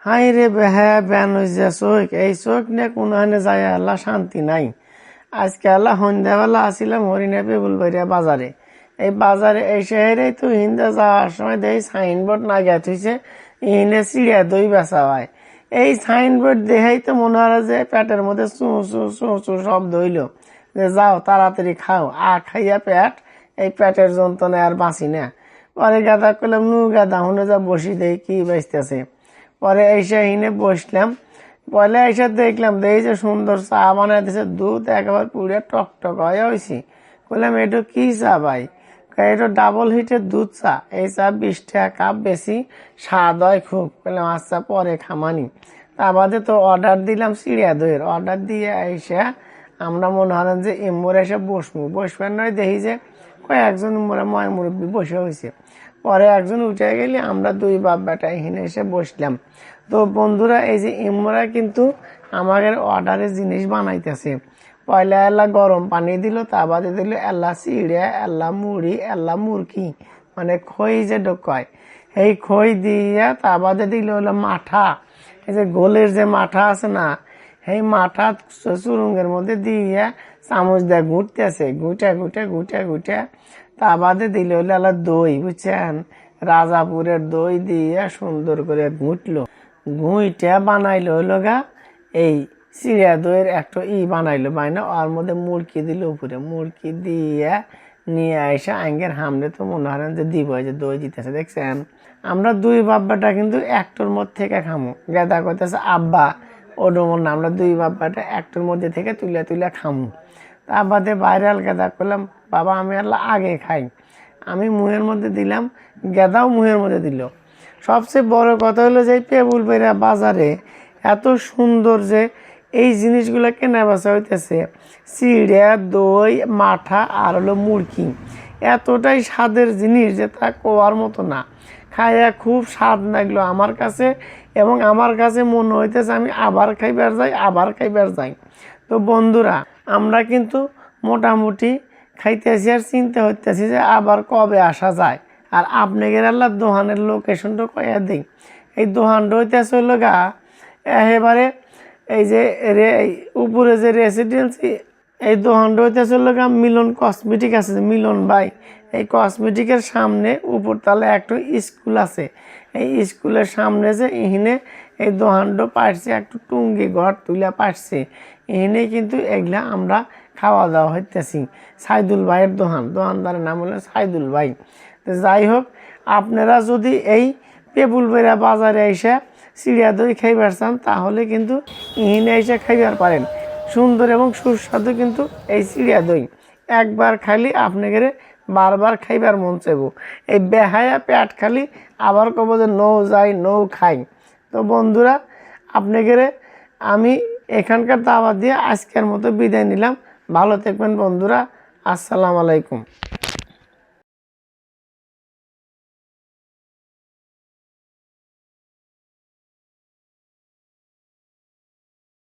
High রে বেহা ban হয়েছে চোখ, এই চোখ নিয়ে কোনখানে যায় আল্লাহ শান্তি নাই। আজকে আল্লাহ সন্ধ্যাবেলা আসিলাম হরিণা পেবুলবাড়িয়া বাজারে। এই বাজারে এই শহরেই তো হিন্দা যাওয়ার সময় দেখি সাইনবোর্ড না গেত হয়েছে ইহিনে চিড়িয়া দই বেচা হয়। এই সাইনবোর্ড দেখাই তো মনে হয় যে পেটের মধ্যে চু চু চু চু শব্দ হইল যে যাও তাড়াতাড়ি খাও, খাইয়া পেট এই পেটের যন্ত্রণায় আর বাঁচি না। পরে গাদা করলাম নু গাদা হুনে যা বসি দেখি কি বাঁচতেছে। পরে এসে হিনে বসলাম, পরে এসে দেখলাম দেখি যে সুন্দর চা বানাই দিছে, দুধ একেবারে পুড়ে টকটক হয়ে হয়েছি। বললাম এটা কি চা ভাই? এটা ডাবল হিটের দুধ চা, এই চা 20 টাকা কাপ, বেশি স্বাদ হয় খুব। বললাম আচ্ছা পরে খামানি। তা বাদে তো অর্ডার দিলাম চিড়িয়া দইয়ের। অর্ডার দিয়ে এসে আমরা মনে হলেন যে ইমরে এসে বসবেন নয়, দেখি যে কয়েকজন ময় মুরব্বী বসে হয়েছে। পরে একজন উঠে গেলে আমরা দুই বাপ বেটা এখানে এসে বসলাম। তো বন্ধুরা, এই যে ইমরা কিন্তু আমাদের অর্ডারের জিনিস বানাইতেছে। পয়লা এল্লা গরম পানি দিল, তা বাদে দিল এল্লা চিড়ে, এল্লা মুড়ি, এল্লা মুরগি, মানে খই যে ঢোকায় এই খই দিয়ে, তা বাদে দিল হলো মাঠা। এই যে গোলের যে মাঠা আছে না, এই মাঠা চুরুঙ্গের মধ্যে দিয়ে চামচ দিয়ে ঘুরতেছে, ঘুটে ঘুটে ঘুটে ঘুটে। তা বাদে দিল হলো এলা দই, বুঝছেন, রাজাপুরের দই দিয়ে সুন্দর করে ঘুটলো, ঘুইটা বানাইলো হলো গা এই চিড়িয়া দইয়ের একটা বানাইলো, বাইনা ওর মধ্যে মুরগি দিল উপরে, মুরগি দিয়ে নিয়ে এসে আঙ্গের হামলে তো মনে হয় যে দিব, যে দই দিতেছে দেখছেন। আমরা দুই বাব্বাটা কিন্তু একটার মধ্যে থেকে খামো। গেদা করতেছে আব্বা ওডমর না, আমরা দুই বাব্বাটা একটার মধ্যে থেকে তুলে তুলে খামো। তা বাদে ভাইরাল গেদা করলাম বাবা আমি আল্লাহ আগে খাই। আমি মুহের মধ্যে দিলাম, গেদাও মুহের মধ্যে দিল। সবচেয়ে বড় কথা হলো যে পেবুলবাড়িয়া বাজারে এত সুন্দর যে এই জিনিসগুলো কেনা বেচা হইতেছে, চিড়া, দই, মাঠা আর হলো মুরগি। এতটাই স্বাদের জিনিস যে তা কোয়ার মতো না। খাইয়া খুব স্বাদ লাগলো আমার কাছে, এবং আমার কাছে মনে হইতেছে আমি আবার খাইবার যাই। তো বন্ধুরা, আমরা কিন্তু মোটামুটি খাইতেছি আর চিন্তা হইতেছি যে আবার কবে আসা যায়। আর আপনাদের আল্লাহ দোকানের লোকেশনটা কয়া দিই। এই দোকানটা হইতেছে হলো গা একেবারে এই যে উপরে যে রেসিডেন্সি, এই দোকানটা হইতেছে হলো গা মিলন কসমেটিক আছে, মিলন ভাই, এই কসমেটিকের সামনে উপরতলায় একটা স্কুল আছে। এই স্কুলের সামনে যে ইহিনে এই দোকানটা পাইছে, একটু টুঙ্গি ঘর তুলে পাইছে, এখানে কিন্তু এগুলা আমরা খাওয়া দাওয়া হইতেছি। সাইদুল ভাইয়ের দোকানদারের নাম হলো সাইদুল ভাই। তো যাই হোক, আপনারা যদি এই পেবুলবাড়িয়া বাজারে এসে চিড়িয়া দই খাইবার চান তাহলে কিন্তু ইহিনে এসে খাইবার পারেন। সুন্দর এবং সুস্বাদু কিন্তু এই চিড়িয়া দই। একবার খালি আপনাদের বারবার খাইবার মন চাইব। এই বেহায়া পেট খালি আবার কব যে নৌ যাই নৌ খাই। তো বন্ধুরা, আপনাদের আমি এখানকার দাওয়াত দিয়ে আজকের মতো বিদায় নিলাম। ভালো থাকবেন বন্ধুরা, আসসালামু আলাইকুম।